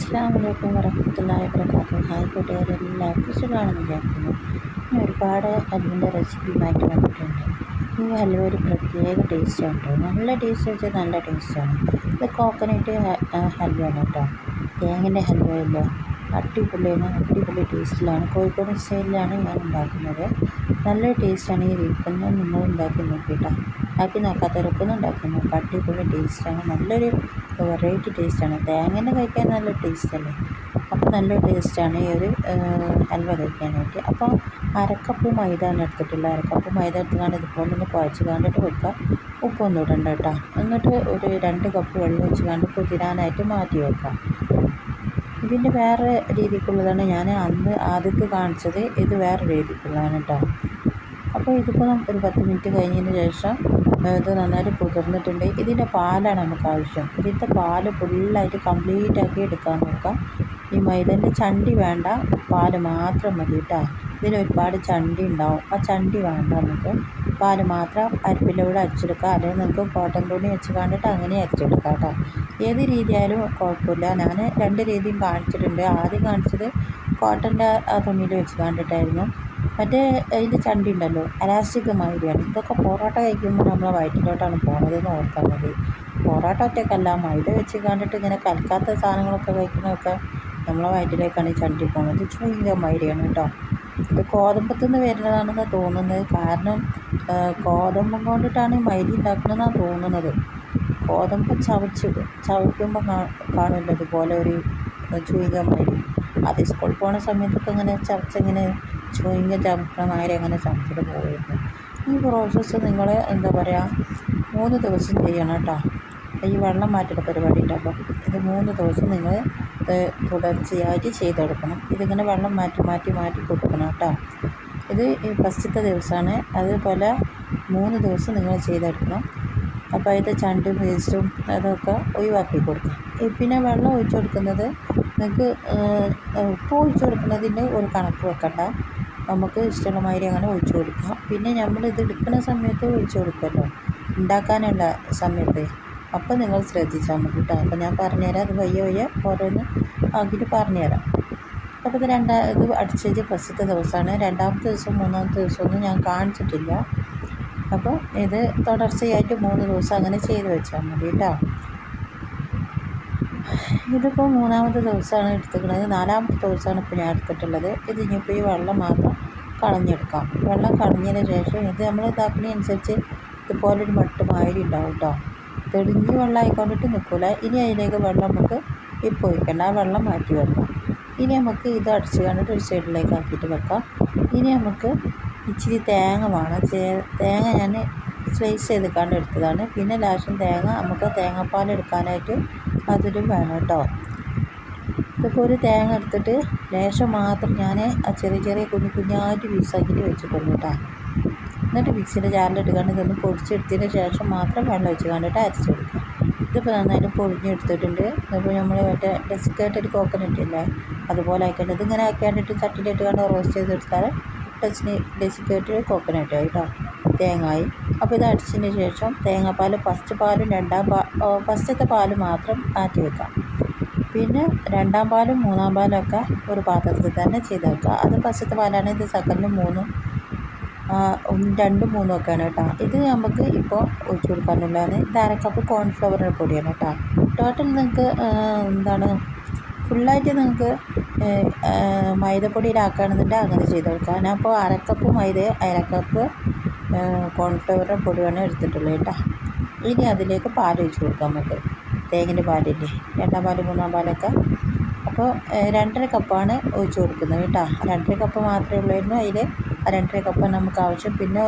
അസ്സലാമു അലൈക്കും വറഹ്മത്തുള്ളാഹി വബറകാതുഹു. ഹായ് കൂട്ടുകാരെ, എല്ലാവർക്കും സുഖമാണെന്ന് വിചാരിക്കുന്നു. ഞാൻ ഒരുപാട് ഹൽവൻ്റെ റെസിപ്പിയുമായിട്ട് വന്നിട്ടുണ്ട്. ഈ ഹൽവ ഒരു പ്രത്യേക ടേസ്റ്റാണ് കേട്ടോ. നല്ല ടേസ്റ്റ് വെച്ചാൽ നല്ല ടേസ്റ്റാണ്. ഇത് കോക്കനട്ട് ഹൽവയാണ് കേട്ടോ. തേങ്ങൻ്റെ ഹൽവയല്ലോ, അടിപൊളി ടേസ്റ്റിലാണ്. കോഴിക്കോട് സ്റ്റൈലിലാണ് ഞാൻ ഉണ്ടാക്കുന്നത്. നല്ല ടേസ്റ്റാണ്. ഈ വീട്ടിൽ നിങ്ങൾ ഉണ്ടാക്കി നോക്കിയിട്ടോ. ആക്കി നോക്കാത്തവരൊക്കെ ഉണ്ടാക്കി നോക്കാം. അടിപൊളി ടേസ്റ്റാണ്. നല്ലൊരു വെറൈറ്റി ടേസ്റ്റാണ്. തേങ്ങ കഴിക്കാൻ നല്ല ടേസ്റ്റല്ലേ. അപ്പോൾ നല്ല ടേസ്റ്റാണ് ഈ ഒരു ഹൽവ കഴിക്കാനായിട്ട്. അപ്പോൾ അരക്കപ്പ് മൈദയാണ് എടുത്തിട്ടുള്ളത്. അരക്കപ്പ് മൈദ എടുത്തുകൊണ്ട് ഇതുപോലെ ഒന്ന് കുഴച്ച് കണ്ടിട്ട് വെക്കുക. ഉപ്പൊന്നും ഇടണ്ട കേട്ടോ. എന്നിട്ട് ഒരു 2 കപ്പ് വെള്ളം ഒഴിച്ച് കണ്ട് കുതിരാനായിട്ട് മാറ്റി വെക്കാം. ഇതിൻ്റെ വേറെ രീതിക്കുള്ളതാണ് ഞാൻ ആദ്യത്തെ കാണിച്ചത്. ഇത് വേറെ രീതിക്കുള്ളതാണ് കേട്ടോ. അപ്പോൾ ഇതിപ്പോൾ ഒരു 10 മിനിറ്റ് കഴിഞ്ഞതിന് ശേഷം ഇത് നന്നായിട്ട് കുതിർന്നിട്ടുണ്ട്. ഇതിൻ്റെ പാലാണ് നമുക്ക് ആവശ്യം. ഇതിൻ്റെ പാല് ഫുള്ളായിട്ട് കംപ്ലീറ്റ് ആക്കി എടുക്കാൻ നോക്കാം. ഈ മൈദൻ്റെ ചണ്ടി വേണ്ട, പാല് മാത്രം മതി കേട്ടോ. ഇതിന് ഒരുപാട് ചണ്ടി ഉണ്ടാവും. ആ ചണ്ടി വേണ്ട, നമുക്ക് പാല് മാത്രം അരിപ്പിലൂടെ അരച്ചെടുക്കുക. അല്ലെങ്കിൽ നിങ്ങൾക്ക് കോട്ടൺ തുണി വെച്ച് കണ്ടിട്ട് അങ്ങനെ അരച്ചെടുക്കാം കേട്ടോ. ഏത് രീതിയായാലും കുഴപ്പമില്ല. ഞാൻ 2 രീതിയും കാണിച്ചിട്ടുണ്ട്. ആദ്യം കാണിച്ചത് കോട്ടൻ്റെ ആ തുണിയിൽ വെച്ച് കണ്ടിട്ടായിരുന്നു. മറ്റേ അതിൻ്റെ ചണ്ടി ഉണ്ടല്ലോ, അലാസ്റ്റിക് മാതിരിയാണ്. ഇതൊക്കെ പൊറോട്ട കഴിക്കുമ്പോൾ നമ്മളെ വയറ്റിലോട്ടാണ് പോണതെന്ന് ഓർത്താൽ മതി. പൊറോട്ട ഒറ്റക്കല്ല, മൈദ വെച്ച് കണ്ടിട്ട് ഇങ്ങനെ കലക്കാത്ത സാധനങ്ങളൊക്കെ കഴിക്കുന്നതൊക്കെ നമ്മളെ വയറ്റിലേക്കാണ് ഈ ചണ്ടി പോകുന്നത്. ചുയിങ്കം മാതിരിയാണ് കേട്ടോ. ഇത് ഗോതമ്പത്തിൽ നിന്ന് വരുന്നതാണെന്ന് തോന്നുന്നത്. കാരണം ഗോതമ്പം കൊണ്ടിട്ടാണ് മൈദ ഉണ്ടാക്കുന്നതെന്നാണ് തോന്നുന്നത്. ഗോതമ്പ് ചവയ്ക്കുമ്പോൾ കാണില്ല ഇതുപോലെ ഒരു ചുയിങ്കം മാതിരി. അത് സ്കൂളിൽ പോകുന്ന സമയത്തൊക്കെ ഇങ്ങനെ ചവച്ചിങ്ങനെ ചുയിങ്കം ചവക്കണ മാതിരി അങ്ങനെ ചവച്ചിട്ട് പോയിരുന്നു. ഈ പ്രോസസ്സ് നിങ്ങൾ എന്താ പറയുക 3 ദിവസം ചെയ്യണം കേട്ടോ. ഈ വെള്ളം മാറ്റുന്ന പരിപാടി ഉണ്ടല്ലോ, ഇത് 3 ദിവസം നിങ്ങൾ തുടർച്ചയായിട്ട് ചെയ്തെടുക്കണം. ഇതിങ്ങനെ വെള്ളം മാറ്റി കൊടുക്കണം കേട്ടോ. ഇത് ഫസ്റ്റത്തെ ദിവസമാണ്. അതുപോലെ 3 ദിവസം നിങ്ങൾ ചെയ്തെടുക്കണം. അപ്പോൾ അതിൻ്റെ ചണ്ടും വേസ്റ്റും അതൊക്കെ ഒഴിവാക്കി കൊടുക്കാം. പിന്നെ വെള്ളം ഒഴിച്ചു കൊടുക്കുന്നത് നിങ്ങൾക്ക് ഉപ്പ് ഒഴിച്ചു കൊടുക്കുന്നതിൻ്റെ ഒരു കണക്ക് വെക്കണ്ട. നമുക്ക് ഇഷ്ടമുള്ള മാതിരി അങ്ങനെ ഒഴിച്ചു കൊടുക്കാം. പിന്നെ നമ്മളിത് എടുക്കുന്ന സമയത്ത് ഒഴിച്ചു കൊടുക്കുമല്ലോ, ഉണ്ടാക്കാനുള്ള സമയത്ത്. അപ്പോൾ നിങ്ങൾ ശ്രദ്ധിച്ചാൽ മതി കേട്ടോ. അപ്പോൾ ഞാൻ പറഞ്ഞുതരാം. അത് വയ്യ ഓരോന്ന് ആക്കിയിട്ട് പറഞ്ഞുതരാം. അപ്പോൾ ഇത് അടിച്ചത് ഫസ്റ്റത്തെ ദിവസമാണ്. 2ാമത്തെ ദിവസം 3ാമത്തെ ദിവസമൊന്നും ഞാൻ കാണിച്ചിട്ടില്ല. അപ്പോൾ ഇത് തുടർച്ചയായിട്ട് 3 ദിവസം അങ്ങനെ ചെയ്ത് വെച്ചാൽ മതി കേട്ടോ. ഇതിപ്പോൾ 3ാമത്തെ ദിവസമാണ് എടുത്തിട്ടുള്ളത്. 4ാമത്തെ ദിവസമാണ് ഇപ്പോൾ ഞാൻ എടുത്തിട്ടുള്ളത്. ഇത് ഇനിയിപ്പോൾ ഈ വെള്ളം മാത്രം കളഞ്ഞെടുക്കാം. വെള്ളം കളഞ്ഞതിന് ശേഷം ഇത് നമ്മൾ ഇതാക്കുന്നതിനനുസരിച്ച് ഇതുപോലൊരു മട്ട് മാതിരി ഉണ്ടാവും കേട്ടോ. തെളിഞ്ഞ് വെള്ളം ആയിക്കൊണ്ടിട്ട് നിൽക്കില്ല. ഇനി അതിലേക്ക് വെള്ളം നമുക്ക് ഇപ്പോൾ ഒഴിക്കേണ്ട, ആ വെള്ളം മാറ്റി വെക്കാം. ഇനി നമുക്ക് ഇത് അടിച്ച് കണ്ടിട്ട് ഒരു സൈഡിലേക്ക് ആക്കിയിട്ട് വെക്കാം. ഇനി നമുക്ക് ഇച്ചിരി തേങ്ങ വേണം. തേങ്ങ ഞാൻ സ്ലൈസ് ചെയ്ത് കണ്ട് എടുത്തതാണ്. പിന്നെ ലാസ്റ്റ് തേങ്ങ നമുക്ക് തേങ്ങാപ്പാൽ എടുക്കാനായിട്ട് അതൊരു വേണം കേട്ടോ. ഇതിപ്പോൾ ഒരു തേങ്ങ എടുത്തിട്ട് ലേശം മാത്രം ഞാൻ ആ ചെറിയ കുഞ്ഞായിട്ട് പീസാക്കിയിട്ട് വെച്ചിട്ടുണ്ട് കേട്ടോ. എന്നിട്ട് മിക്സിയുടെ ജാറിലിട്ട് കണ്ട് ഇതൊന്ന് പൊടിച്ചെടുത്തതിന് ശേഷം മാത്രം വെള്ളം ഒഴിച്ച് കണ്ടിട്ട് അരച്ചെടുക്കാം. ഇതിപ്പോൾ നന്നായിട്ട് പൊടിഞ്ഞെടുത്തിട്ടുണ്ട്. ഇതിപ്പോൾ നമ്മൾ മറ്റേ ഡെസിക്കേറ്റഡ് കോക്കനട്ട് ഇല്ലേ, അതുപോലെ ആക്കിയിട്ട് ഇതിങ്ങനെ ആക്കിയാണ്ടിട്ട് ചട്ടിയിലിട്ട് കണ്ട് റോസ്റ്റ് ചെയ്തെടുത്താൽ ഡെസിക്കേറ്റഡ് കോക്കനട്ട് ആയി കേട്ടോ, തേങ്ങായി. അപ്പോൾ ഇത് അടിച്ചതിന് ശേഷം തേങ്ങാപ്പാൽ ഫസ്റ്റത്തെ പാല് മാത്രം മാറ്റി വെക്കാം. പിന്നെ 2ാം പാലും 3ാം പാലും ഒക്കെ ഒരു പാത്രത്തിൽ തന്നെ ചെയ്ത് വെക്കുക. അത് ഫസ്റ്റത്തെ പാലാണ്. ഇത് സെക്കൻഡും 3ഉം 2ഉം 3ഉം ഒക്കെയാണ് കേട്ടോ. ഇത് നമുക്ക് ഇപ്പോൾ ഒഴിച്ചു കൊടുക്കാനുള്ളതാണ്. ഇത് 1/2 കപ്പ് കോൺഫ്ലവറിൻ്റെ പൊടിയാണ് കേട്ടോ. ടോട്ടൽ നിങ്ങൾക്ക് ഫുള്ളായിട്ട് നിങ്ങൾക്ക് മൈദപ്പൊടിയിലാക്കുകയാണെന്നുണ്ടെങ്കിൽ അങ്ങനെ ചെയ്ത് കൊടുക്കാം. ഞാൻ ഇപ്പോൾ 1/2 കപ്പ് മൈദ 1/2 കപ്പ് കോൺഫ്ലവറിൻ്റെ പൊടിയാണ് എടുത്തിട്ടുള്ളത് കേട്ടോ. ഇനി അതിലേക്ക് പാൽ ഒഴിച്ച് കൊടുക്കാം. നമുക്ക് തേങ്ങൻ്റെ പാലില്ലേ, 2ാം പാല് 3ാം പാലൊക്കെ. അപ്പോൾ 2.5 കപ്പാണ് ഒഴിച്ച് കൊടുക്കുന്നത് കേട്ടോ. 2.5 കപ്പ് മാത്രമേ ഉള്ളായിരുന്നു. അതിൽ 2.5 കപ്പ് നമുക്ക് ആവശ്യം. പിന്നെ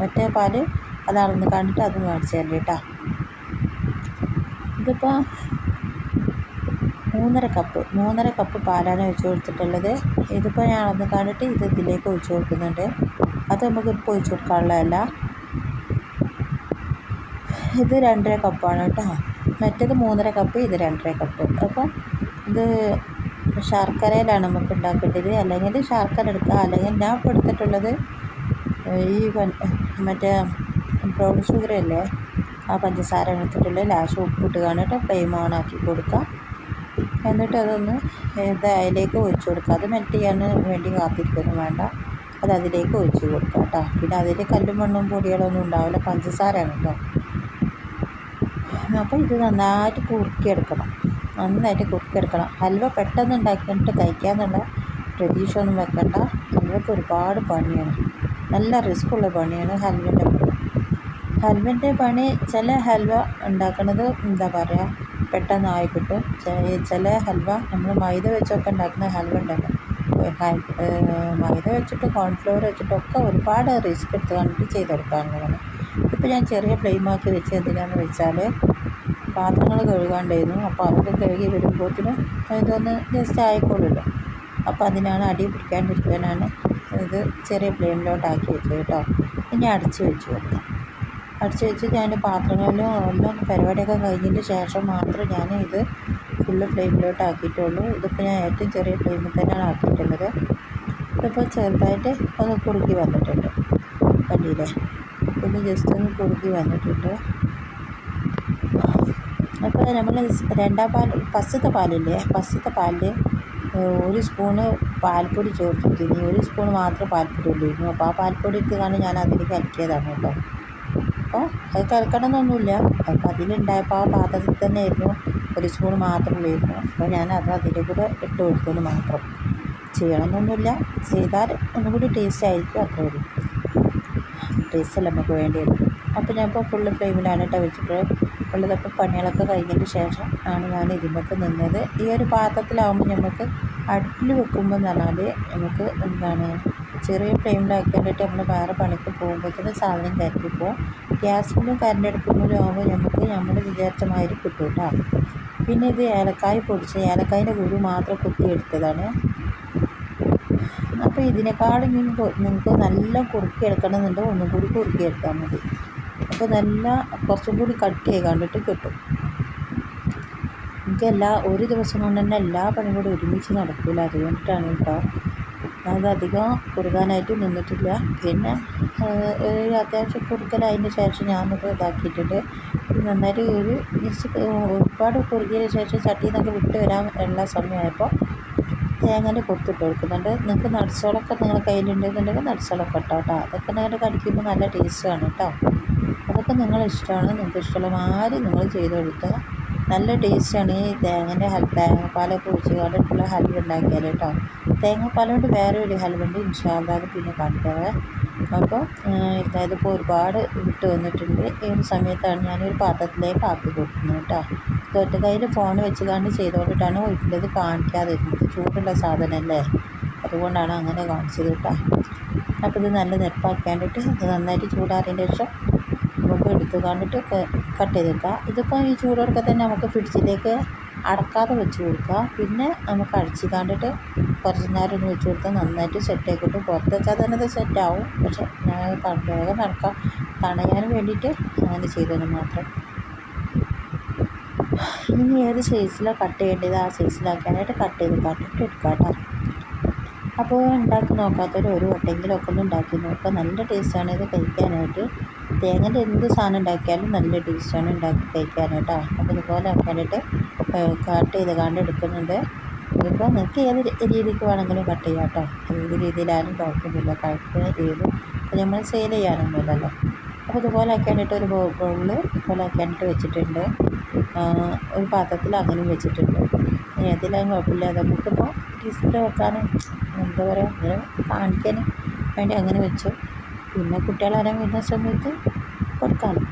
മറ്റേ പാല് അത് അളന്ന് കണ്ടിട്ട് അത് മേടിച്ചു തരണ്ട കേട്ടോ. ഇതിപ്പോൾ 3.5 കപ്പ് പാലാണ് ഒഴിച്ച് കൊടുത്തിട്ടുള്ളത്. ഇതിപ്പോൾ ഞാൻ അളന്ന് കണ്ടിട്ട് ഇതിലേക്ക് ഒഴിച്ച് കൊടുക്കുന്നുണ്ട്. അത് നമുക്ക് ഇപ്പോൾ ഒഴിച്ച് കൊടുക്കാനുള്ളതല്ല. ഇത് 2.5 കപ്പാണ് കേട്ടോ. മറ്റേത് 3.5 കപ്പ്, ഇത് 2.5 കപ്പ്. അപ്പം ഇത് ശർക്കരയിലാണ് നമുക്ക് ഉണ്ടാക്കേണ്ടത്. അല്ലെങ്കിൽ ശർക്കര എടുക്കുക. അല്ലെങ്കിൽ ഞാൻ ഇപ്പോൾ എടുത്തിട്ടുള്ളത് ഈ മറ്റേ ബ്രൗൺ ഷുഗറല്ലേ, ആ പഞ്ചസാര എടുത്തിട്ടുള്ളത്. ലാസ്റ്റ് ഉപ്പിട്ട് കാണിട്ട് ഫ്ലെയിം ഓൺ ആക്കി കൊടുക്കുക. എന്നിട്ട് അതൊന്ന് അതിലേക്ക് ഒഴിച്ച് കൊടുക്കുക. അത് മെൽറ്റ് ചെയ്യാൻ വേണ്ടി കാത്തിരിക്കൊന്നും വേണ്ട, അത് അതിലേക്ക് ഒഴിച്ച് കൊടുക്കുക കേട്ടോ. പിന്നെ അതിൽ കല്ലും മണ്ണും പൊടികളൊന്നും ഉണ്ടാവില്ല, പഞ്ചസാരയാണ് കേട്ടോ. അപ്പോൾ ഇത് നന്നായിട്ട് കുറുക്കിയെടുക്കണം, നന്നായിട്ട് കുറുക്കിയെടുക്കണം. ഹൽവ പെട്ടെന്ന് ഉണ്ടാക്കിയിട്ട് കഴിക്കാമെന്നുള്ള പ്രതീക്ഷ ഒന്നും വെക്കണ്ട. ഹൽവയ്ക്ക് ഒരുപാട് പണിയാണ്, നല്ല റിസ്ക്കുള്ള പണിയാണ് ഹൽവൻ്റെ പണി. ചില ഹൽവ ഉണ്ടാക്കുന്നത് എന്താ പറയുക, പെട്ടെന്നായി കിട്ടും. ചില ഹൽവ നമ്മൾ മൈദ വെച്ചൊക്കെ ഉണ്ടാക്കുന്ന ഹൽവ ഉണ്ടല്ലോ, മൈദ വെച്ചിട്ട് കോൺഫ്ലവർ വെച്ചിട്ടൊക്കെ ഒരുപാട് റിസ്ക് എടുത്ത് കണ്ടിട്ട് ചെയ്തെടുക്കാനുള്ളതാണ്. ഇപ്പോൾ ഞാൻ ചെറിയ ഫ്ലെയിമാക്കി വെച്ച് എന്തിനാണെന്ന് വെച്ചാൽ പാത്രങ്ങൾ കഴുകാണ്ടായിരുന്നു. അപ്പോൾ അതൊക്കെ കഴുകി വരുമ്പോഴത്തേനും ഇതൊന്ന് ജസ്റ്റ് ആയിക്കോളുമല്ലോ. അപ്പോൾ അതിനാണ് അടി പിടിക്കാണ്ടിരിക്കാനാണ് ഇത് ചെറിയ ഫ്ലെയിമിലോട്ടാക്കി വെച്ചത് കേട്ടോ. ഇനി അടച്ച് വെച്ച് കൊടുക്കാം. അടച്ച് വെച്ച് ഞാൻ പാത്രങ്ങളിലും എല്ലാം പരിപാടിയൊക്കെ കഴിഞ്ഞതിന് ശേഷം മാത്രം ഞാൻ ഇത് ഫുള്ള് ഫ്ലെയിമിലോട്ട് ആക്കിയിട്ടുള്ളൂ. ഇതിപ്പോൾ ഞാൻ ഏറ്റവും ചെറിയ ഫ്ലെയിമിൽ തന്നെയാണ് ആക്കിയിട്ടുള്ളത്. ഇതിപ്പോൾ ചെറുതായിട്ട് ഒന്ന് കുറുകി വന്നിട്ടുണ്ട്, കണ്ടില്ലേ, ഒന്ന് ജസ്റ്റ് ഒന്ന് കുറുകി വന്നിട്ടുണ്ട്. അപ്പോൾ നമ്മൾ ഫസ്റ്റത്തെ പാലില്ലേ, ഫസ്റ്റത്തെ പാലിൽ 1 സ്പൂണ് പാൽപ്പൊടി ചേർത്തിട്ടിനി, 1 സ്പൂൺ മാത്രം പാൽപ്പൊടി ഉള്ളായിരുന്നു. അപ്പോൾ ആ പാൽപ്പൊടി ഇട്ടുകൊണ്ട് ഞാൻ അതിലേക്ക് കലക്കിയതാണ് കേട്ടോ. അപ്പോൾ അത് കലക്കണമെന്നൊന്നുമില്ല, അപ്പോൾ അതിലുണ്ടായപ്പോൾ ആ പാത്രത്തിൽ തന്നെ ആയിരുന്നു, 1 സ്പൂൺ മാത്രമുള്ളായിരുന്നു. അപ്പോൾ ഞാൻ അത് അതിൻ്റെ കൂടെ ഇട്ട് കൊടുത്തത് മാത്രം, ചെയ്യണമെന്നൊന്നുമില്ല. ചെയ്താൽ ഒന്നുകൂടി ടേസ്റ്റ് ആയിരിക്കും, അത്രേ ഉള്ളൂ. ടേസ്റ്റല്ല നമുക്ക് വേണ്ടിയത്. അപ്പോൾ ഞാനിപ്പോൾ ഫുള്ള് ഫ്ലെയിമിലാണ് കേട്ടോ വെച്ചിട്ട് ഉള്ളതൊക്കെ പണികളൊക്കെ കഴിഞ്ഞതിന് ശേഷം ആണ് ഞാൻ ഇതിനൊക്കെ നിന്നത്. ഈ ഒരു പാത്രത്തിലാവുമ്പോൾ നമുക്ക് അടുപ്പിൽ വെക്കുമ്പോൾ എന്ന് പറഞ്ഞാൽ നമുക്ക് എന്താണ് ചെറിയ ഫ്ലെയിമിലാക്കിയിട്ട് നമ്മൾ വേറെ പണിക്ക് പോകുമ്പോഴത്തേനും സാധനം കരണ്ടിപ്പോൾ ഗ്യാസിലും കരണ്ടടുപ്പിലും ആകുമ്പോൾ നമുക്ക് നമ്മൾ വിചാരിച്ച മാതിരി കിട്ടും കേട്ടോ. പിന്നെ ഇത് ഏലക്കായ് പൊടിച്ച് ഏലക്കായൻ്റെ കുരു മാത്രം കുത്തിയെടുത്തതാണ്. അപ്പോൾ ഇതിനേക്കാളും നിങ്ങൾക്ക് നല്ല കുറുക്കിയെടുക്കണമെന്നുണ്ട്, ഒന്നും കൂടി കുറുക്കിയെടുത്താൽ മതി. അപ്പോൾ നല്ല കുറച്ചും കൂടി കട്ടിയായി കണ്ടിട്ട് കിട്ടും. ഒരു ദിവസം കൊണ്ട് തന്നെ എല്ലാ പണിയും കൂടി ഒരുമിച്ച് നടക്കില്ല, അതുകൊണ്ടിട്ടാണ് കേട്ടോ. അതധികം കുറുകാനായിട്ട് നിന്നിട്ടില്ല. പിന്നെ അത്യാവശ്യം കുറുക്കലായതിന് ശേഷം ഞാനത് ഇതാക്കിയിട്ടുണ്ട്. നന്നായിട്ട് ഒരുപാട് കുറുകിയതിന് ശേഷം ചട്ടിയിൽ നിന്നൊക്കെ വിട്ട് വരാൻ ഉള്ള സമയമായപ്പോൾ തേങ്ങേൻ്റെ കൊത്തിട്ട് കൊടുക്കുന്നുണ്ട്. നിങ്ങൾക്ക് നട്സുകളൊക്കെ നിങ്ങളുടെ കയ്യിലുണ്ടെന്നുണ്ടെങ്കിൽ നട്സുകളൊക്കെ ഇട്ടോ കേട്ടോ. അതൊക്കെ നിങ്ങളുടെ കടിക്കുമ്പോൾ നല്ല ടേസ്റ്റാണ് കേട്ടോ. അതൊക്കെ നിങ്ങളിഷ്ടമാണ്, നിങ്ങൾക്ക് ഇഷ്ടമുള്ള മാതിരി നിങ്ങൾ ചെയ്ത് കൊടുക്കുക. നല്ല ടേസ്റ്റാണ് ഈ തേങ്ങാപ്പാലൊക്കെ ഒഴിച്ച് കണ്ടിട്ടുള്ള ഹൽവ ഉണ്ടാക്കിയാൽ കേട്ടോ. തേങ്ങാപ്പാൽ കൊണ്ട് വേറെ ഒരു ഹൽവ ഉണ്ട്, ഇൻഷാ അല്ലാഹ് പിന്നെ കാണിക്കാവേ. അപ്പോൾ ഇതിപ്പോൾ ഒരുപാട് വിട്ട് വന്നിട്ടുണ്ട്. ഈ ഒരു സമയത്താണ് ഞാനൊരു പാത്രത്തിലേക്ക് ആക്കി കൊടുക്കുന്നത് കേട്ടോ. ഒറ്റ കയ്യിൽ ഫോൺ വെച്ച് കണ്ട് ചെയ്തുകൊണ്ടിട്ടാണ് ഇതിൻ്റെത് കാണിക്കാതിരുന്നത്. ചൂടുള്ള സാധനമല്ലേ, അതുകൊണ്ടാണ് അങ്ങനെ കാണിച്ചത് കേട്ടോ. അപ്പോൾ ഇത് നല്ല നെരപ്പാക്കാണ്ടിട്ട് ഇത് നന്നായിട്ട് ചൂടാറിയതിന് ശേഷം നമുക്ക് എടുത്ത് കണ്ടിട്ട് കട്ട് ചെയ്ത് വെക്കുക. ഇതിപ്പോൾ ഈ ചൂടോടൊക്കെ തന്നെ നമുക്ക് ഫ്രിഡ്ജിലേക്ക് അടക്കാതെ വെച്ച് കൊടുക്കുക. പിന്നെ നമുക്ക് അടിച്ച് കണ്ടിട്ട് കുറച്ച് നേരം ഒന്ന് വെച്ച് കൊടുത്താൽ നന്നായിട്ട് സെറ്റ് ആയിക്കോട്ടും. പുറത്ത് വെച്ചാൽ തന്നെ അത് സെറ്റാവും, പക്ഷെ ഞാൻ വേഗം നടക്കാം തണയാൻ വേണ്ടിയിട്ട് അങ്ങനെ ചെയ്തതിന് മാത്രം. ഇനി ഏത് സൈസിലാണ് കട്ട് ചെയ്യേണ്ടത് ആ സൈസിലാക്കാനായിട്ട് കട്ട് ചെയ്ത് കണ്ടിട്ട് എടുക്കാം കേട്ടോ. അപ്പോൾ ഉണ്ടാക്കി നോക്കാത്തവർ ഒരു വട്ടെങ്കിലും ഒക്കെ ഒന്ന് ഉണ്ടാക്കി നോക്കുക. നല്ല ടേസ്റ്റാണ് ഇത് കഴിക്കാനായിട്ട്. തേങ്ങൻ്റെ എന്ത് സാധനം ഉണ്ടാക്കിയാലും നല്ല ടേസ്റ്റാണ് ഉണ്ടാക്കി കഴിക്കാനായിട്ടോ. അപ്പോൾ ഇതുപോലെ ആക്കാനായിട്ട് കട്ട് ചെയ്ത് കണ്ട് എടുക്കുന്നുണ്ട്. ഇതിപ്പോൾ നിങ്ങൾക്ക് ഏത് രീതിക്ക് വേണമെങ്കിലും കട്ട് ചെയ്യാം കേട്ടോ. ഏത് രീതിയിലായാലും കുഴപ്പമൊന്നുമില്ല, കഴിക്കുന്ന രീതി. അപ്പോൾ നമ്മൾ സെയിൽ ചെയ്യാനൊന്നുമില്ലല്ലോ. അപ്പോൾ ഇതുപോലെ ആക്കാനായിട്ട് ഒരു ബൗളിൽ ഇതുപോലെ ആക്കാനായിട്ട് വെച്ചിട്ടുണ്ട്. ഒരു പാത്രത്തിൽ അങ്ങനെയും വെച്ചിട്ടുണ്ട്. ഏതിലായാലും കുഴപ്പമില്ല. നമുക്കിപ്പോൾ ഡിസ്പ്ലേ വെക്കാനും എന്താ പറയുക അങ്ങനെ കാണിക്കാൻ വേണ്ടി അങ്ങനെ വെച്ചു. പിന്നെ കുട്ടികളാരാൻ വരുന്ന സമയത്ത് കൊടുക്കാമല്ലോ.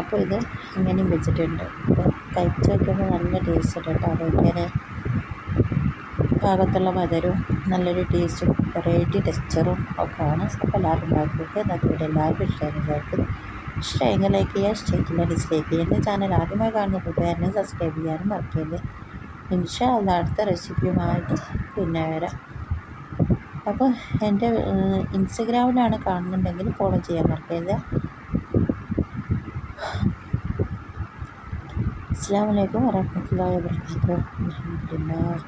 അപ്പോൾ ഇത് ഇങ്ങനെയും വെച്ചിട്ടുണ്ട്. അപ്പോൾ കഴിച്ച് വയ്ക്കുമ്പോൾ നല്ല ടേസ്റ്റ് ഉണ്ട് കേട്ടോ. അതൊക്കെ ഭാഗത്തുള്ള മധുരവും നല്ലൊരു ടേസ്റ്റും വെറൈറ്റി ടെക്സ്ചറും ഒക്കെ ആണ്. അപ്പോൾ എല്ലാവരും ഉണ്ടാക്കിയിട്ട് എന്നിട്ട് എല്ലാവർക്കും ഇഷ്ടമായി വിചാരിക്കുന്നു. ഇഷ്ടമെങ്കിൽ ലൈക്ക് ചെയ്യുക, ഇഷ്ടമെങ്കിൽ ഡിസ്ലൈക്ക് ചെയ്യുക. എൻ്റെ ചാനൽ ആദ്യമായി കാണുന്ന കൂട്ടുകാരനെ സബ്സ്ക്രൈബ് ചെയ്യാനും മറക്കരുത്. ഇൻഷാ അല്ലാഹ് അടുത്ത റെസിപ്പിയുമായിട്ട് പിന്നെ വരാം. അപ്പോൾ എൻ്റെ ഇൻസ്റ്റഗ്രാമിലാണ് കാണുന്നുണ്ടെങ്കിൽ ഫോളോ ചെയ്യാൻ മറക്കരുത്. അസ്സലാമു അലൈക്കും വറഹ്മത്തുള്ളാഹി വബറകാതുഹു. അൽഹംദുലില്ലാഹ്.